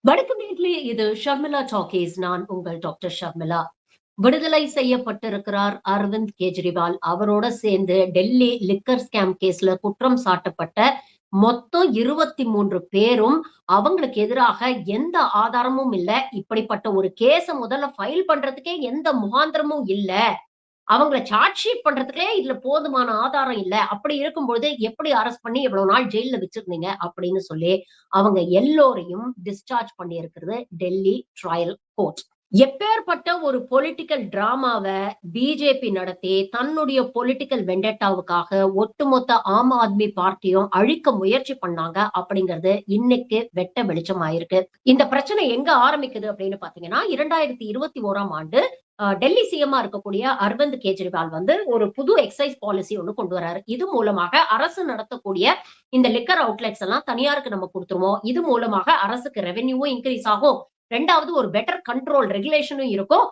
வணக்கம் நேயர்களே, இது ஷர்மிளா டாக்கீஸ். நான் உங்கள் டாக்டர் ஷர்மிளா. விடுதலை செய்யப்பட்டிருக்கிறார் அரவிந்த் கெஜ்ரிவால். அவரோட சேர்ந்து டெல்லி லிக்கர் ஸ்கேம் கேஸ்ல குற்றம் சாட்டப்பட்ட மொத்தம் 23 பேரும் அவங்களுக்கு எதிராக எந்த ஆதாரமும் இல்ல. இப்படிப்பட்ட ஒரு கேஸ முதல்ல ஃபைல் பண்றதுக்கே எந்த முகாந்திரமும் இல்ல. அவங்கள சார்ஜ் ஷீட் பண்றதுக்கே இதுல போதுமான ஆதாரம் இல்ல. அப்படி இருக்கும்பொழுது எப்படி அரெஸ்ட் பண்ணி இவ்வளவு நாள் ஜெயில்ல வச்சிருந்தீங்க? அப்படின்னு சொல்லி அவங்க எல்லோரையும் டிஸ்சார்ஜ் பண்ணியிருக்கிறது டெல்லி ட்ரையல் கோர்ட். எப்பேர்ப்பட்ட ஒரு பொலிட்டிக்கல் டிராமாவ பிஜேபி நடத்தி தன்னுடைய பொலிட்டிக்கல் வெண்டேட்டாவுக்காக ஒட்டுமொத்த ஆம் ஆத்மி பார்ட்டியும் அழிக்க முயற்சி பண்ணாங்க அப்படிங்கிறது இன்னைக்கு வெட்ட வெளிச்சமாயிருக்கு. இந்த பிரச்சனை எங்க ஆரம்பிக்குது அப்படின்னு பாத்தீங்கன்னா 2021ஆம் ஆண்டு டெல்லி சிஎம்மா இருக்கக்கூடிய அரவிந்த் கெஜ்ரிவால் வந்து ஒரு புது எக்ஸைஸ் பாலிசி ஒண்ணு கொண்டு வராரு. இது மூலமாக அரசு நடத்தக்கூடிய இந்த லிக்கர் அவுட்லெட்ஸ் எல்லாம் தனியாருக்கு நம்ம குடுத்துருவோம். இது மூலமாக அரசுக்கு ரெவென்யூவும் இன்கிரீஸ் ஆகும். 2வது ஒரு பெட்டர் கண்ட்ரோல் ரெகுலேஷனும் இருக்கும்.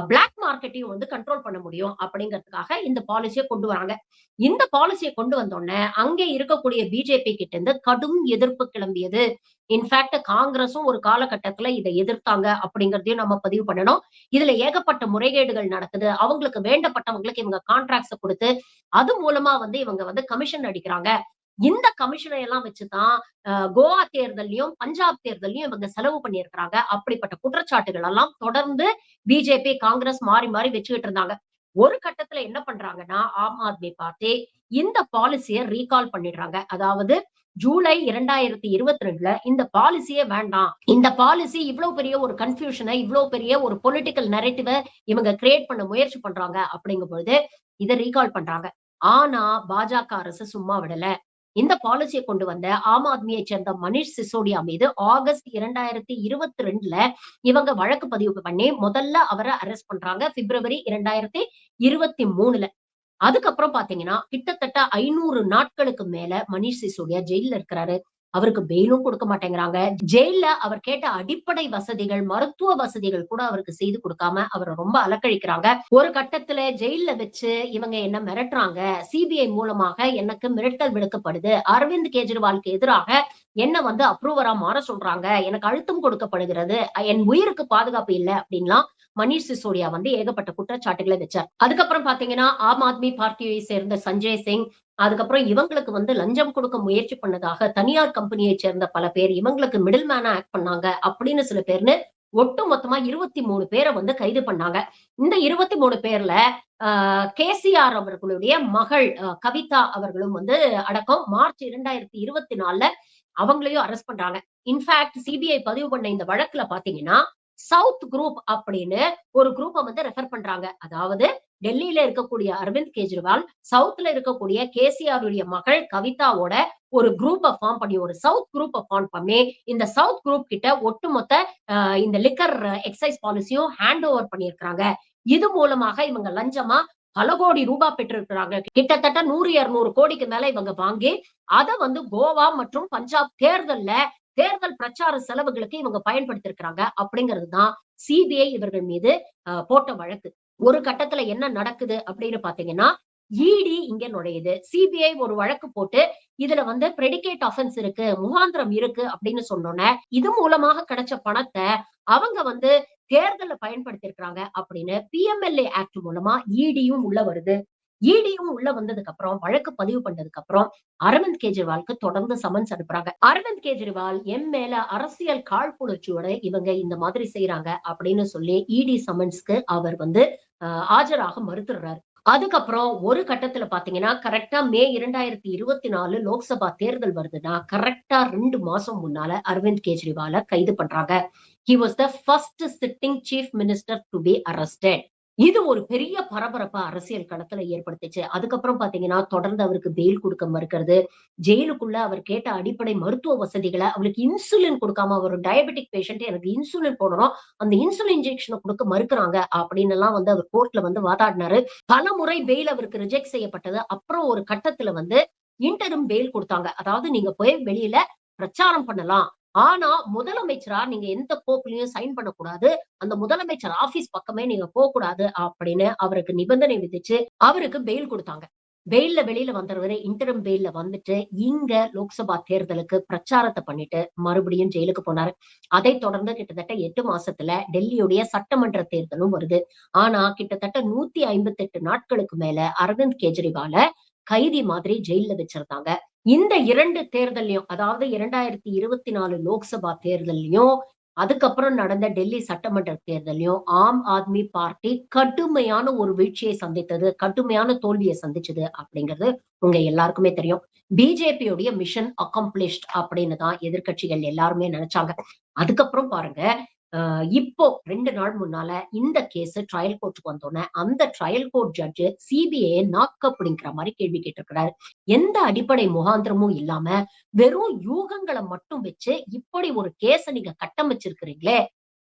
பிளாக் மார்க்கெட்டையும் வந்து கண்ட்ரோல் பண்ண முடியும் அப்படிங்கிறதுக்காக இந்த பாலிசிய கொண்டு வராங்க. இந்த பாலிசிய கொண்டு வந்தோனே, அங்கே இருக்கக்கூடிய பிஜேபி கிட்ட இருந்து கடும் எதிர்ப்பு கிளம்பியது. இன்ஃபாக்ட் காங்கிரஸும் ஒரு காலகட்டத்துல இத எதிர்த்தாங்க அப்படிங்கிறதையும் நம்ம பதிவு பண்ணணும். இதுல ஏகப்பட்ட முறைகேடுகள் நடக்குது. அவங்களுக்கு வேண்டப்பட்டவங்களுக்கு இவங்க கான்ட்ராக்ட்ஸ குடுத்து, அது மூலமா வந்து இவங்க வந்து கமிஷன் அடிக்கிறாங்க. இந்த கமிஷனை எல்லாம் வச்சுதான் கோவா தேர்தல்லயும், பஞ்சாப் தேர்தல்லயும் இவங்க செலவு பண்ணியிருக்கிறாங்க. அப்படிப்பட்ட குற்றச்சாட்டுகள் எல்லாம் தொடர்ந்து பிஜேபி, காங்கிரஸ் மாறி மாறி வச்சுக்கிட்டு இருந்தாங்க. ஒரு கட்டத்துல என்ன பண்றாங்கன்னா, ஆம் ஆத்மி பார்ட்டி இந்த பாலிசிய ரீகால் பண்ணிடுறாங்க. அதாவது ஜூலை 2022ல இந்த பாலிசியே வேண்டாம். இந்த பாலிசி இவ்வளவு பெரிய ஒரு கன்ஃபியூஷன, இவ்வளவு பெரிய ஒரு பொலிட்டிக்கல் நரேட்டிவ இவங்க கிரியேட் பண்ண முயற்சி பண்றாங்க அப்படிங்கும் பொழுது, இத ரீகால் பண்றாங்க. ஆனா, பாஜக அரசு சும்மா விடல. இந்த பாலிசிய கொண்டு வந்த ஆம் ஆத்மியைச் சேர்ந்த மனிஷ் சிசோடியா மீது ஆகஸ்ட் 2022ல இவங்க வழக்கு பதிவு பண்ணி முதல்ல அவர அரெஸ்ட் பண்றாங்க. பிப்ரவரி 2023ல. அதுக்கப்புறம் பாத்தீங்கன்னா, கிட்டத்தட்ட 500 நாட்களுக்கு மேல மனிஷ் சிசோடியா ஜெயில்ல இருக்கிறாரு. அவருக்கு பெயிலும் குடுக்க மாட்டேங்கிறாங்க. ஜெயில்ல அவர் கேட்ட அடிப்படை வசதிகள், மருத்துவ வசதிகள் கூட அவருக்கு செய்து குடுக்காம அவர ரொம்ப அலக்கழிக்கிறாங்க. ஒரு கட்டத்துல ஜெயில்ல வச்சு இவங்க என்ன மிரட்டுறாங்க. சிபிஐ மூலமாக எனக்கு மிரட்டல் விடுக்கப்படுது. அரவிந்த் கெஜ்ரிவாலுக்கு எதிராக என்ன வந்து அப்ரூவரா மாற சொல்றாங்க. எனக்கு அழுத்தம் கொடுக்கப்படுகிறது. என் உயிருக்கு பாதுகாப்பு இல்ல அப்படின்லாம் மனிஷ் சிசோடியா வந்து ஏகப்பட்ட குற்றச்சாட்டுகளை வச்சார். அதுக்கப்புறம் பாத்தீங்கன்னா, ஆம் ஆத்மி பார்ட்டியை சேர்ந்த சஞ்சய் சிங், அதுக்கப்புறம் இவங்களுக்கு வந்து லஞ்சம் கொடுக்க முயற்சி பண்ணதாக தனியார் கம்பெனியை சேர்ந்த பல பேர் இவங்களுக்கு மிடில் மேனா ஆக்ட் பண்ணாங்க அப்படின்னு சில பேர்னு ஒட்டு மொத்தமா 23 பேரை வந்து கைது பண்ணாங்க. இந்த 23 பேர்ல கேசிஆர் அவர்களுடைய மகள் கவிதா அவர்களும் வந்து அடக்கம். மார்ச் 2024ல அவங்களையும் அரெஸ்ட் பண்றாங்க. இன்ஃபாக்ட் சிபிஐ பதிவு பண்ண இந்த வழக்குல பாத்தீங்கன்னா, சவுத் குரூப் அப்படின்னு ஒரு குரூப்ப வந்து ரெஃபர் பண்றாங்க. அதாவது டெல்லியில இருக்கக்கூடிய அரவிந்த் கெஜ்ரிவால், சவுத்ல இருக்கக்கூடிய கேசிஆர் உடைய மகள் கவிதாவோட ஒரு குரூப்ப ஃபார்ம் பண்ணி, ஒரு சவுத் குரூப்ப ஃபார்ம் பண்ணி, இந்த சவுத் குரூப் கிட்ட ஒட்டுமொத்த இந்த லிக்கர் எக்ஸைஸ் பாலிசியும் ஹேண்ட் ஓவர் பண்ணியிருக்கிறாங்க. இது மூலமாக இவங்க லஞ்சமா பல கோடி ரூபாய் பெற்றிருக்கிறாங்க. கிட்டத்தட்ட 100, 200 கோடிக்கு மேல இவங்க வாங்கி, அத வந்து கோவா மற்றும் பஞ்சாப் தேர்தல் பிரச்சார செலவுகளுக்கு இவங்க பயன்படுத்தியிருக்கிறாங்க அப்படிங்கிறது தான் சிபிஐ இவர்கள் மீது போட்ட வழக்கு. ஒரு கட்டத்துல என்ன நடக்குது அப்படின்னு பாத்தீங்கன்னா, இடி இங்க நுழையுது. சிபிஐ ஒரு வழக்கு போட்டு இதுல வந்து பிரெடிகேட் ஆஃபென்ஸ் இருக்கு, முகாந்திரம் இருக்கு அப்படின்னு சொன்னோனே, இது மூலமாக கிடைச்ச பணத்த அவங்க வந்து தேர்தல்ல பயன்படுத்தியிருக்கிறாங்க அப்படின்னு பிஎம்எல்ஏ ஆக்ட் மூலமா இடியும் உள்ள வருது. இடியும் உள்ள வந்ததுக்கு அப்புறம் வழக்கு பதிவு பண்ணதுக்கு அப்புறம் அரவிந்த் கெஜ்ரிவாலுக்கு தொடர்ந்து சமன்ஸ் அனுப்புறாங்க. அரவிந்த் கெஜ்ரிவால் என் மேல அரசியல் காழ்ப்புணர்ச்சியோட இவங்க இந்த மாதிரி செய்யறாங்க அப்படின்னு சொல்லி இடி சமன்ஸ்க்கு அவர் வந்து ஆஜராக மறுத்துடுறாரு. அதுக்கப்புறம் ஒரு கட்டத்துல பாத்தீங்கன்னா, கரெக்ட்டா மே 2024 லோக்சபா தேர்தல் வருதுன்னா, கரெக்ட்டா 2 மாசம் முன்னால அரவிந்த் கெஜ்ரிவால கைது பண்றாங்க. He was the first sitting chief minister to be arrested. இது ஒரு பெரிய பரபரப்ப அரசியல் களத்துல ஏற்படுத்துச்சு. அதுக்கப்புறம் பாத்தீங்கன்னா, தொடர்ந்து அவருக்கு பெயில் குடுக்க மறுக்கிறது. ஜெயிலுக்குள்ள அவர் கேட்ட அடிப்படை மருத்துவ வசதிகள அவருக்கு இன்சுலின் குடுக்காம, அவர் ஒரு டயபெட்டிக் பேஷண்ட் எனக்கு இன்சுலின் போடணும். அந்த இன்சுலின் இன்ஜெக்ஷன குடுக்க மறுக்கிறாங்க அப்படின்னு எல்லாம் வந்து அவர் கோர்ட்ல வந்து வாதாடினாரு. பலமுறை பெயில் அவருக்கு ரிஜெக்ட் செய்யப்பட்டது. அப்புறம் ஒரு கட்டத்துல வந்து இன்டரிம் பெயில் குடுத்தாங்க. அதாவது நீங்க போய் வெளியில பிரச்சாரம் பண்ணலாம். ஆனா முதலமைச்சரா நீங்க எந்த கோப்புலயும் சைன் பண்ணக்கூடாது. அந்த முதலமைச்சர் ஆபீஸ் பக்கமே நீங்க போக்கூடாது அப்படின்னு அவருக்கு நிபந்தனை விதிச்சு அவருக்கு பெயில் குடுத்தாங்க. வெளியில வந்துருவாரு. இன்டரிம் பெயில்ல வந்துட்டு, இங்க லோக்சபா தேர்தலுக்கு பிரச்சாரத்த பண்ணிட்டு, மறுபடியும் ஜெயிலுக்கு போனாரு. அதைத் தொடர்ந்து கிட்டத்தட்ட 8 மாசத்துல டெல்லியுடைய சட்டமன்ற தேர்தலும் வருது. ஆனா, கிட்டத்தட்ட 158 நாட்களுக்கு மேல அரவிந்த் கெஜ்ரிவால கைதி மாதிரி ஜெயில்ல வச்சிருந்தாங்க. இந்த 2 தேர்தல்லயும், அதாவது 2024 லோக்சபா தேர்தல்லயும், அதுக்கப்புறம் நடந்த டெல்லி சட்டமன்ற தேர்தல்லயும் ஆம் ஆத்மி பார்ட்டி கடுமையான ஒரு வீழ்ச்சியை சந்தித்தது. கடுமையான தோல்விய சந்திச்சது அப்படிங்கிறது உங்க எல்லாருக்குமே தெரியும். பிஜேபியுடைய மிஷன் அக்கம்ப்ளிஷ்ட் அப்படின்னு தான் எதிர்க்கட்சிகள் எல்லாருமே நெனச்சாங்க. அதுக்கப்புறம் பாருங்க, இப்போ 2 நாள் முன்னால இந்த கேஸ் ட்ரையல் கோர்ட்க்கு வந்தோனே, அந்த trial court judge CBI knock அப்படிங்கிற மாரி கேள்வி கேட்டிருக்கிறாரு. எந்த அடிப்படை முகாந்திரமும் இல்லாம, வெறும் யூகங்கள மட்டும் வச்சு, இப்படி ஒரு கேஸ நீங்க கட்டமைச்சிருக்கிறீங்களே,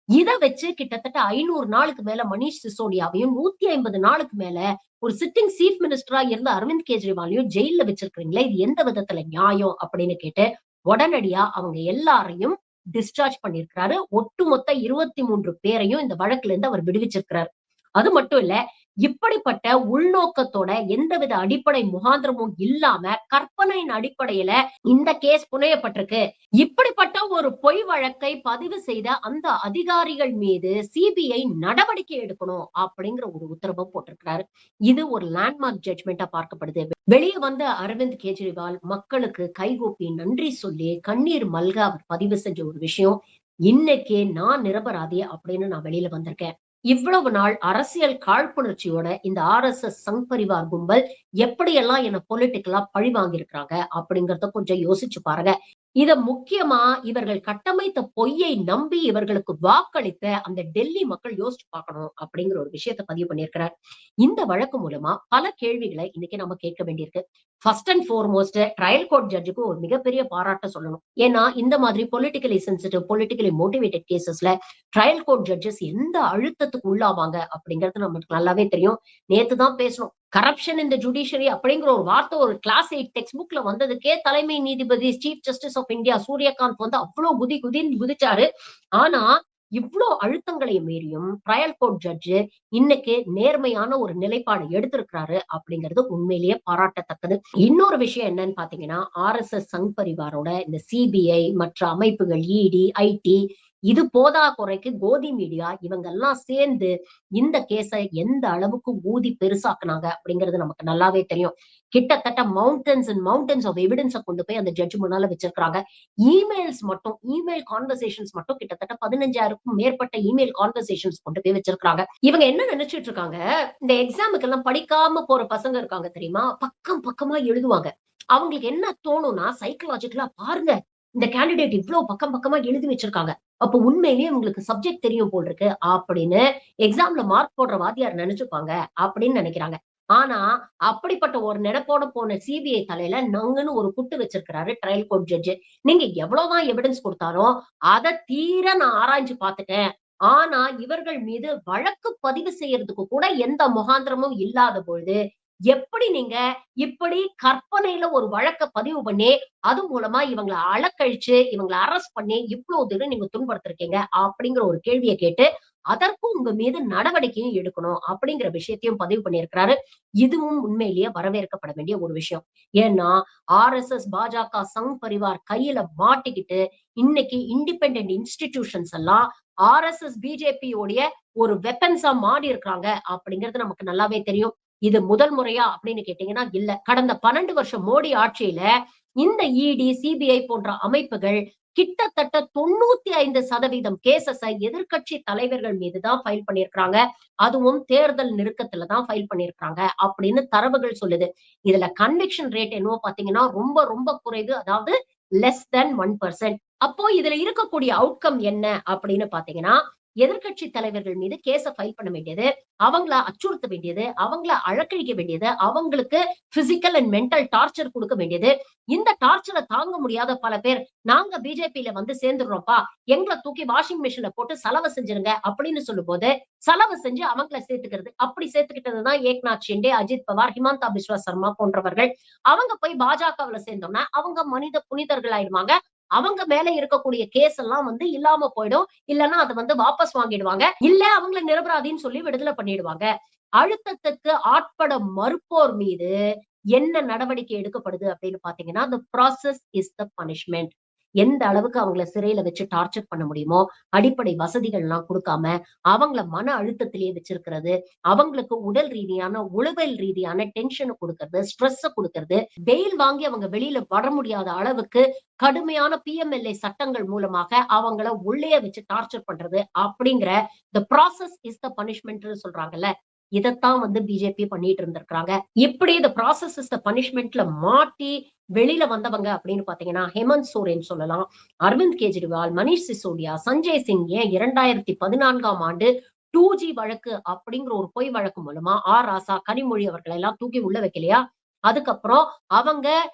இத வச்சு கிட்டத்தட்ட 500 நாளுக்கு மேல மனீஷ் சிசோடியாவையும், 150 நாளுக்கு மேல ஒரு சிட்டிங் சீஃப் மினிஸ்டரா இருந்த அரவிந்த் கெஜ்ரிவாலையும் ஜெயில்ல வச்சிருக்கிறீங்களே, இது எந்த விதத்துல நியாயம்? அப்படின்னு கேட்டு, உடனடியா அவங்க எல்லாரையும் டிஸ்சார்ஜ் பண்ணியிருக்கிறாரு. ஒட்டுமொத்த 23 பேரையும் இந்த வழக்குல இருந்து அவர் விடுவிச்சிருக்கிறார். அது மட்டும் இல்ல, இப்படிப்பட்ட உள்நோக்கத்தோட எந்தவித அடிப்படை முகாந்திரமும் இல்லாம, கற்பனையின் அடிப்படையில இந்த கேஸ் புனையப்பட்டிருக்கு. இப்படிப்பட்ட ஒரு பொய் வழக்கை பதிவு செய்த அந்த அதிகாரிகள் மீது சிபிஐ நடவடிக்கை எடுக்கணும் அப்படிங்கிற ஒரு உத்தரவு போட்டிருக்கிறாரு. இது ஒரு லேண்ட்மார்க் ஜட்ஜ்மெண்டா பார்க்கப்படுது. வெளியே வந்த அரவிந்த் கெஜ்ரிவால் மக்களுக்கு கைகூப்பி நன்றி சொல்லி கண்ணீர் மல்க அவர் பதிவு செஞ்ச ஒரு விஷயம், இன்னைக்கு நான் நிரபராதி அப்படின்னு நான் வெளியில வந்திருக்கேன். இவ்வளவு நாள் அரசியல் காழ்ப்புணர்ச்சியோட இந்த ஆர்எஸ்எஸ் சங் பரிவார் கும்பல் எப்படியெல்லாம் என்ன பொலிட்டிக்கலா பழி வாங்கியிருக்கிறாங்க அப்படிங்கறத கொஞ்சம் யோசிச்சு பாருங்க. இத முக்கியமா இவர்கள் கட்டமைத்த பொய்யை நம்பி இவர்களுக்கு வாக்களித்த அந்த டெல்லி மக்கள் யோசிச்சு பார்க்கணும் அப்படிங்கிற ஒரு விஷயத்த பதிவு பண்ணியிருக்கிறார். இந்த வழக்கு மூலமா பல கேள்விகளை இன்னைக்கு நம்ம கேட்க வேண்டியிருக்கு. First and foremost trial court ஜட்ஜுக்கு ஒரு மிகப்பெரிய பாராட்ட சொல்லணும். ஏன்னா இந்த மாதிரி பொலிட்டிக்கலி சென்சிட்டிவ், பொலிட்டிக்கலி மோட்டிவேட்டட் கேசஸ்ல ட்ரையல் கோர்ட் ஜட்ஜஸ் எந்த அழுத்தத்துக்கு உள்ளாவாங்க அப்படிங்கிறது நமக்கு நல்லாவே தெரியும். நேத்து தான் பேசணும். கரப்ஷன் இன் த ஜுடிஷியரி அப்படிங்கிற ஒரு வார்த்தை ஒரு கிளாஸ் 8 டெக்ஸ்ட் புக்ல வந்ததுக்கே தலைமை நீதிபதி chief justice of India Suryakant வந்து அவ்வளவு குதின்னு குதிச்சாரு. ஆனா இவ்ளோ அழுத்தங்களை மீறியும் ட்ரையல் கோர்ட் ஜட்ஜ் இன்னைக்கு நேர்மையான ஒரு நிலைப்பாடு எடுத்திருக்கிறாரு அப்படிங்கிறது உண்மையிலேயே பாராட்டத்தக்கது. இன்னொரு விஷயம் என்னன்னு பாத்தீங்கன்னா, ஆர்எஸ்எஸ் சங் பரிவாரோட இந்த சிபிஐ மற்ற அமைப்புகள் இடி, ஐடி இது போதா குறைக்கு கோதி மீடியா இவங்க எல்லாம் சேர்ந்து இந்த கேஸ எந்த அளவுக்கு ஊதி பெருசாக்குனாங்க அப்படிங்கிறது நமக்கு நல்லாவே தெரியும். கிட்டத்தட்ட மவுண்டன்ஸ் அண்ட் மவுண்டன்ஸ் ஆஃப் எவிடன்ஸ கொண்டு போய் அந்த ஜட்ஜ் முன்னால வச்சிருக்காங்க. இமெயில் கான்வர்சேஷன்ஸ் மட்டும் கிட்டத்தட்ட 15,000க்கும் மேற்பட்ட இமெயில் கான்வர்சேஷன்ஸ் கொண்டு போய் வச்சிருக்காங்க. இவங்க என்ன நினைச்சிட்டு இருக்காங்க, இந்த எக்ஸாமுக்கு எல்லாம் படிக்காம போற பசங்க இருக்காங்க தெரியுமா, பக்கம் பக்கமா எழுதுவாங்க. அவங்களுக்கு என்ன தோணும்னா சைக்கலாஜிக்கலா பாருங்க, இந்த கேண்டிடேட் இவ்வளவு பக்கம் பக்கமா எழுதி வச்சிருக்காங்க, அப்ப உண்மையிலேயே உங்களுக்கு சப்ஜெக்ட் தெரியும் போல் இருக்கு அப்படின்னு எக்ஸாம்ல மார்க் போடுற வாத்தியார் நினைச்சுப்பாங்க அப்படின்னு நினைக்கிறாங்க. ஆனா அப்படிப்பட்ட ஒரு நினைப்போட போன சிபிஐ தலையில நங்குன்னு ஒரு குட்டு வச்சிருக்கிறாரு ட்ரையல் கோர்ட் ஜட்ஜ். நீங்க எவ்வளவுதான் எவிடன்ஸ் கொடுத்தாலும் அதை தீர நான் ஆராய்ஞ்சு பார்த்துட்டேன். ஆனா இவர்கள் மீது வழக்கு பதிவு செய்யறதுக்கு கூட எந்த முகாந்திரமும் இல்லாத பொழுது எப்படி நீங்க இப்படி கற்பனையில ஒரு வழக்க பதிவு பண்ணி அது மூலமா இவங்களை அலக்கழிச்சு இவங்களை அரெஸ்ட் பண்ணி இவ்வளவு தூரம் நீங்க துன்படுத்திருக்கீங்க அப்படிங்கிற ஒரு கேள்வியை கேட்டு அதற்கும் உங்க மீது நடவடிக்கையும் எடுக்கணும் அப்படிங்கிற விஷயத்தையும் பதிவு பண்ணியிருக்கிறாரு. இதுவும் உண்மையிலேயே வரவேற்கப்பட வேண்டிய ஒரு விஷயம். ஏன்னா ஆர்எஸ்எஸ் பாஜக சங் பரிவார் கையில மாட்டிக்கிட்டு இன்னைக்கு இண்டிபெண்டன்ட் இன்ஸ்டிடியூஷன்ஸ் எல்லாம் ஆர்எஸ்எஸ் பிஜேபி உடைய ஒரு வெப்பன்ஸா மாறி இருக்காங்க அப்படிங்கிறது நமக்கு நல்லாவே தெரியும். இது முதல் முறையா அப்படின்னு கேட்டீங்கன்னா இல்ல. கடந்த 12 வருஷம் மோடி ஆட்சியில இந்த இடி, சிபிஐ போன்ற அமைப்புகள் கிட்டத்தட்ட 95% கேசஸை எதிர்க்கட்சி தலைவர்கள் மீது தான் ஃபைல் பண்ணியிருக்காங்க. அதுவும் தேர்தல் நெருக்கத்துல தான் ஃபைல் பண்ணியிருக்காங்க அப்படின்னு தரவுகள் சொல்லுது. இதுல கன்விக்ஷன் ரேட் என்னவோ பாத்தீங்கன்னா ரொம்ப ரொம்ப குறைவு. அதாவது லெஸ் தென் 1%. அப்போ இதுல இருக்கக்கூடிய அவுட்கம் என்ன அப்படின்னு பாத்தீங்கன்னா, எதிர்க்கட்சி தலைவர்கள் மீது கேஸ ஃபைல் பண்ண வேண்டியது, அவங்கள அச்சுறுத்த வேண்டியது, அவங்கள அழக்கழிக்க வேண்டியது, அவங்களுக்கு பிசிக்கல் அண்ட் மென்டல் டார்ச்சர் கொடுக்க வேண்டியது. இந்த டார்ச்சர தாங்க முடியாத பல பேர், நாங்க பிஜேபியில வந்து சேர்ந்துடுறோம்ப்பா, எங்கள தூக்கி வாஷிங் மிஷின்ல போட்டு சலவை செஞ்சிருங்க அப்படின்னு சொல்லும்போது, சலவை செஞ்சு அவங்கள சேர்த்துக்கிறது. அப்படி சேர்த்துக்கிட்டதுதான் ஏக்நாத் ஷிண்டே, அஜித் பவார், ஹிமந்தா பிஸ்வா சர்மா போன்றவர்கள். அவங்க போய் பாஜகவுல சேர்ந்தோம்னா, அவங்க மனித புனிதர்கள் ஆயிடுவாங்க. அவங்க மேல இருக்கக்கூடிய கேஸ் எல்லாம் வந்து இல்லாம போயிடும். இல்லன்னா அத வந்து வாபஸ் வாங்கிடுவாங்க. இல்ல அவங்கள நிரபராதின்னு சொல்லி விடுதலை பண்ணிடுவாங்க. அழுத்தத்துக்கு ஆட்பட மறுப்போர் மீது என்ன நடவடிக்கை எடுக்கப்படுது அப்படின்னு பாத்தீங்கன்னா, the process is the punishment. எந்த அளவுக்கு அவங்கள சிறையில வச்சு டார்ச்சர் பண்ண முடியுமோ, அடிப்படை வசதிகள்லாம் குடுக்காம, அவங்கள மன அழுத்தத்திலேயே வச்சிருக்கிறது, அவங்களுக்கு உடல் ரீதியான, உளவியல் ரீதியான டென்ஷன குடுக்கறது, ஸ்ட்ரெஸ்ஸ குடுக்கறது, பெயில் வாங்கி அவங்க வெளியில வர முடியாத அளவுக்கு கடுமையான பிஎம்எல்ஏ சட்டங்கள் மூலமாக அவங்கள உள்ளேயே வச்சு டார்ச்சர் பண்றது அப்படிங்கிற the process is the punishmentன்னு சொல்றாங்கல்ல. இதத்தான் பிஜேபி பண்ணிட்டு இருந்திருக்காங்க. இப்படி இந்த ப்ராசஸ் இஸ் த பனிஷ்மென்ட்ல மாட்டி வெளியில வந்தவங்க அப்படின்னு பாத்தீங்கன்னா, ஹேமந்த் சோரன் சொல்லலாம், அரவிந்த் கெஜ்ரிவால், மனிஷ் சிசோடியா, சஞ்சய் சிங், ஏன் 2014ஆம் ஆண்டு 2G வழக்கு அப்படிங்கிற ஒரு பொய் வழக்கு மூலமா ராசா, கனிமொழி அவர்களை எல்லாம் தூக்கி உள்ள வைக்கலையா? அதுக்கப்புறம் அவங்க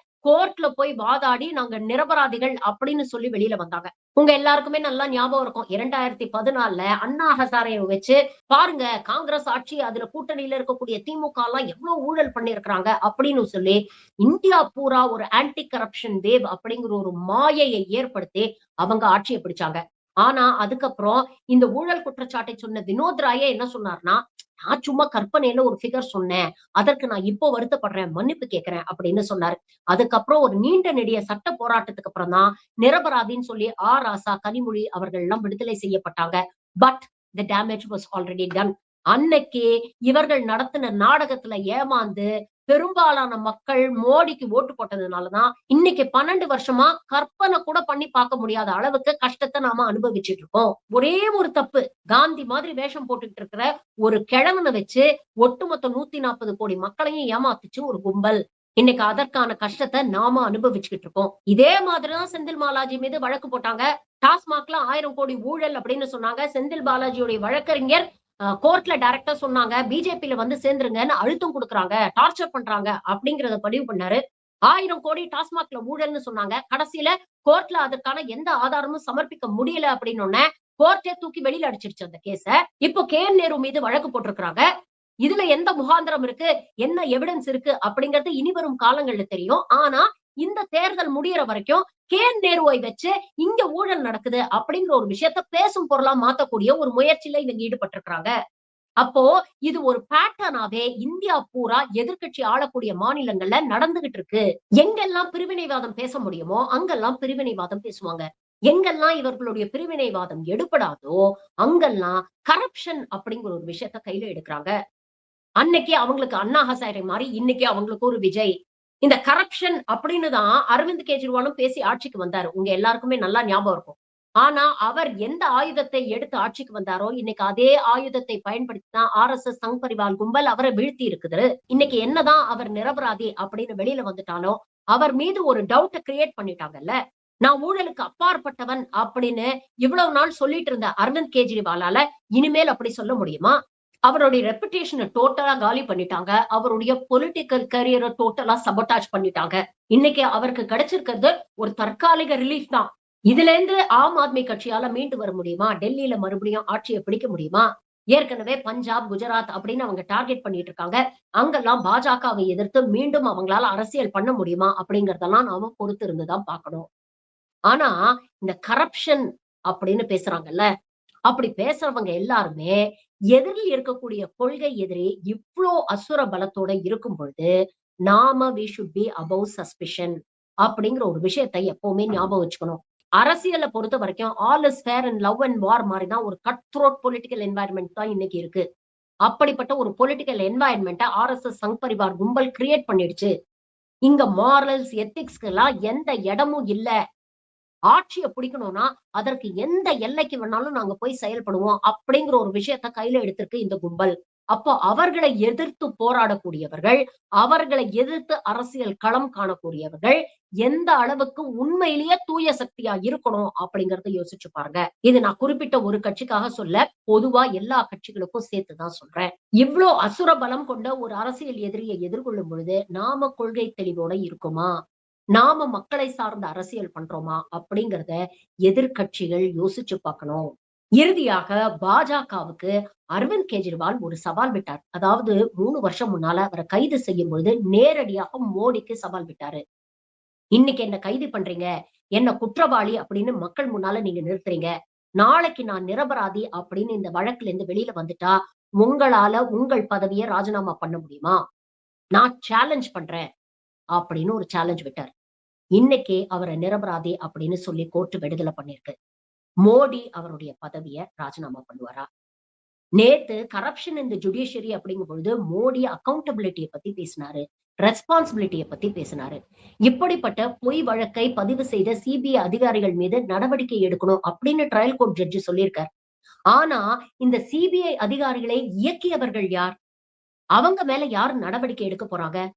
கோர்ட்ல போய் வாதாடி நாங்க நிரபராதிகள் அப்படின்னு சொல்லி வெளியில வந்தாங்க. உங்க எல்லாருக்குமே நல்லா ஞாபகம் இருக்கும். 2014ல அண்ணா ஹசாரேய வச்சு பாருங்க, காங்கிரஸ் ஆட்சி, அதுல கூட்டணியில இருக்கக்கூடிய திமுக எல்லாம் எவ்வளவு ஊழல் பண்ணியிருக்கிறாங்க அப்படின்னு சொல்லி இந்தியா பூரா ஒரு ஆன்டி கரப்ஷன் வேவ் அப்படிங்கிற ஒரு மாயையை ஏற்படுத்தி அவங்க ஆட்சியை பிடிச்சாங்க. ஆனா அதுக்கப்புறம் இந்த ஊழல் குற்றச்சாட்டை சொன்ன வினோத் ராயே என்ன சொன்னார்னா, நான் சும்மா கற்பனையில ஒரு ஃபிகர் சொன்னேன். அதற்கு நான் இப்போ வருத்தப்படுறேன். மன்னிப்பு கேட்கிறேன் அப்படின்னு சொன்னாரு. அதுக்கப்புறம் ஒரு நீண்ட நெடிய சட்ட போராட்டத்துக்கு அப்புறம் தான் நிரபராதின்னு சொல்லி ராசா, கனிமொழி அவர்கள் எல்லாம் விடுதலை செய்யப்பட்டாங்க. But the damage was already done. அன்னைக்கு இவர்கள் நடத்தின நாடகத்துல ஏமாந்து பெரும்பாலான மக்கள் மோடிக்கு ஓட்டு போட்டதுனாலதான் இன்னைக்கு 12 வருஷமா கற்பனை கூட பண்ணி பார்க்க முடியாத அளவுக்கு கஷ்டத்தை நாம அனுபவிச்சுட்டு இருக்கோம். ஒரே ஒரு தப்பு, காந்தி மாதிரி வேஷம் போட்டுக்கிட்டு இருக்கிற ஒரு கிழவனை வச்சு ஒட்டுமொத்த 140 கோடி மக்களையும் ஏமாத்துச்சு ஒரு கும்பல். இன்னைக்கு அதற்கான கஷ்டத்தை நாம அனுபவிச்சுக்கிட்டு இருக்கோம். இதே மாதிரிதான் செந்தில் பாலாஜி மீது வழக்கு போட்டாங்க. டாஸ்மாக்ல 1000 கோடி ஊழல் அப்படின்னு சொன்னாங்க. செந்தில் பாலாஜியுடைய வழக்கறிஞர் கோர்ட்ல டைரக்டா சொன்னாங்க, பிஜேபியில சேர்ந்துருங்கன்னு அழுத்தம் கொடுக்குறாங்க, டார்ச்சர் பண்றாங்க அப்படிங்கறத பதிவு பண்ணாரு. 1000 கோடி டாஸ்மாக்ல ஊழல்னு சொன்னாங்க. கடைசியில கோர்ட்ல அதற்கான எந்த ஆதாரமும் சமர்ப்பிக்க முடியல அப்படின்னு கோர்ட்டே தூக்கி வெளியில அடிச்சிருச்சு அந்த கேஸ. இப்போ KN நேரு மீது வழக்கு போட்டிருக்கிறாங்க. இதுல எந்த முகாந்திரம் இருக்கு, என்ன எவிடன்ஸ் இருக்கு அப்படிங்கிறது இனிவரும் காலங்கள்ல தெரியும். ஆனா இந்த தேர்தல் முடியற வரைக்கும் KN நேருவை வச்சு இங்க ஊழல் நடக்குது அப்படிங்கிற ஒரு விஷயத்த பேசும் பொருளா மாத்தக்கூடிய ஒரு முயற்சியில இவங்க ஈடுபட்டிருக்கிறாங்க. அப்போ இது ஒரு பேட்டர்னாவே இந்தியா பூரா எதிர்க்கட்சி ஆளக்கூடிய மாநிலங்கள்ல நடந்துகிட்டு இருக்கு. எங்கெல்லாம் பிரிவினைவாதம் பேச முடியுமோ அங்கெல்லாம் பிரிவினைவாதம் பேசுவாங்க. எங்கெல்லாம் இவர்களுடைய பிரிவினைவாதம் எடுபடாதோ அங்கெல்லாம் கரப்ஷன் அப்படிங்கிற ஒரு விஷயத்த கையில எடுக்கிறாங்க. அன்னைக்கு அவங்களுக்கு அண்ணா ஹசாரே மாறி இன்னைக்கு அவங்களுக்கு ஒரு விஜய். இந்த கரப்ஷன் அப்படின்னு தான் அரவிந்த் கெஜ்ரிவாலும் பேசி ஆட்சிக்கு வந்தாரு. உங்க எல்லாருக்குமே நல்லா ஞாபகம் இருக்கும். ஆனா அவர் எந்த ஆயுதத்தை எடுத்து ஆட்சிக்கு வந்தாரோ, இன்னைக்கு அதே ஆயுதத்தை பயன்படுத்தி தான் RSS சங் பரிவார் கும்பல் அவரை வீழ்த்தி இருக்குது. இன்னைக்கு என்னதான் அவர் நிரபராதி அப்படின்னு வெளியில வந்துட்டாலும், அவர் மீது ஒரு டவுட்ட கிரியேட் பண்ணிட்டாங்கல்ல. நான் ஊழலுக்கு அப்பாற்பட்டவன் அப்படின்னு இவ்வளவு நாள் சொல்லிட்டு இருந்த அரவிந்த் கெஜ்ரிவாலால இனிமேல் அப்படி சொல்ல முடியுமா? அவருடைய ரெப்புடேஷனை டோட்டலா காலி பண்ணிட்டாங்க. அவருடைய பொலிட்டிக்கல் கரியரை டோட்டலா சபோட்டாஜ் பண்ணிட்டாங்க. இன்னைக்கு அவருக்கு கிடைச்சிருக்கிறது ஒரு தற்காலிக ரிலீஃப் தான். இதுல இருந்து ஆம் ஆத்மி கட்சியால மீண்டு வர முடியுமா? டெல்லியில மறுபடியும் ஆட்சியை பிடிக்க முடியுமா? ஏற்கனவே பஞ்சாப், குஜராத் அப்படின்னு அவங்க டார்கெட் பண்ணிட்டு இருக்காங்க. அங்கெல்லாம் பாஜகவை எதிர்த்து மீண்டும் அவங்களால அரசியல் பண்ண முடியுமா அப்படிங்கறதெல்லாம் நாம பொறுத்து இருந்துதான் பார்க்கணும். ஆனா இந்த கரப்ஷன் அப்படின்னு பேசுறாங்கல்ல, அப்படி பேசுறவங்க எல்லாருமே எதிரில் இருக்கக்கூடிய கொள்கை எதிரி இவ்ளோ அசுர பலத்தோட இருக்கும் பொழுது நாம we should be above suspicion அப்படிங்கிற ஒரு விஷயத்தை எப்பவுமே ஞாபகம் வச்சுக்கணும். அரசியலை பொறுத்த வரைக்கும் all is fair and love and war மாதிரி தான் ஒரு கட் த்ரோட் பொலிட்டிக்கல் என்வாயர்மெண்ட் தான் இன்னைக்கு இருக்கு. அப்படிப்பட்ட ஒரு பொலிட்டிக்கல் என்வாயர்மெண்ட்டை RSS சங் பரிவார் கும்பல் கிரியேட் பண்ணிடுச்சு. இங்க மாரல்ஸ், எத்திக்ஸ்க்கு எல்லாம் எந்த இடமும் இல்ல. ஆட்சியை பிடிக்கணும்னா அதற்கு எந்த எல்லைக்கு வேணாலும் நாங்க போய் செயல்படுவோம் அப்படிங்கிற ஒரு விஷயத்த கையில எடுத்திருக்கு இந்த கும்பல். அப்போ அவர்களை எதிர்த்து போராடக்கூடியவர்கள், அவர்களை எதிர்த்து அரசியல் களம் காணக்கூடியவர்கள் எந்த அளவுக்கு உண்மையிலேயே தூய சக்தியா இருக்கணும் அப்படிங்கறத யோசிச்சு பாருங்க. இது நான் குறிப்பிட்ட ஒரு கட்சிக்காக சொல்ல, பொதுவா எல்லா கட்சிகளுக்கும் சேர்த்துதான் சொல்றேன். இவ்ளோ அசுர பலம் கொண்ட ஒரு அரசியல் எதிரியை எதிர்கொள்ளும் பொழுது நாம கொள்கை தெளிவோட இருக்குமா, நாம மக்களை சார்ந்த அரசியல் பண்றோமா அப்படிங்கறத எதிர்க்கட்சிகள் யோசிச்சு பார்க்கணும். இறுதியாக பாஜகவுக்கு அரவிந்த் கெஜ்ரிவால் ஒரு சவால் விட்டார். அதாவது 3 வருஷம் முன்னால அவரை கைது செய்யும் பொழுது நேரடியாக மோடிக்கு சவால் விட்டாரு. இன்னைக்கு என்ன கைது பண்றீங்க, என்ன குற்றவாளி அப்படின்னு மக்கள் முன்னால நீங்க நிறுத்துறீங்க. நாளைக்கு நான் நிரபராதி அப்படின்னு இந்த வழக்குல இருந்து வெளியில வந்துட்டா உங்களால உங்கள் பதவியை ராஜினாமா பண்ண முடியுமா? நான் சேலஞ்ச் பண்றேன். அப்படின்னு ஒரு சேலஞ்ச் விட்டார். இன்னைக்கு அவரை நிரபராதி அப்படின்னு சொல்லி கோர்ட் விடுதலை பண்ணிருக்கு. மோடி அவருடைய பதவிய ராஜினாமா பண்ணுவாரா? நேத்து கரப்ஷன் இன் தி ஜுடிஷியரி அப்படிங்கும் பொழுது மோடி அக்கவுண்டபிலிட்டிய பத்தி பேசினாரு. ரெஸ்பான்சிபிலிட்டிய பத்தி பேசினாரு. இப்படிப்பட்ட பொய் வழக்கை பதிவு செய்த சிபிஐ அதிகாரிகள் மீது நடவடிக்கை எடுக்கணும் அப்படின்னு ட்ரையல் கோர்ட் ஜட்ஜி சொல்லியிருக்கார். ஆனா இந்த சிபிஐ அதிகாரிகளை இயக்கியவர்கள் யார்? அவங்க மேல யார் நடவடிக்கை எடுக்க போறாங்க?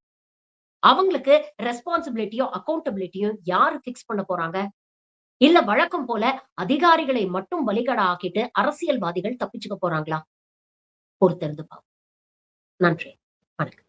அவங்களுக்கு ரெஸ்பான்சிபிலிட்டியும் அக்கவுண்டபிலிட்டியும் யாரு பிக்ஸ் பண்ண போறாங்க? இல்ல வழக்கம் போல அதிகாரிகளை மட்டும் பலிகடா ஆக்கிட்டு அரசியல்வாதிகள் தப்பிச்சுக்க போறாங்களா? பொறுத்திருந்து பார்ப்போம். நன்றி. வணக்கம்.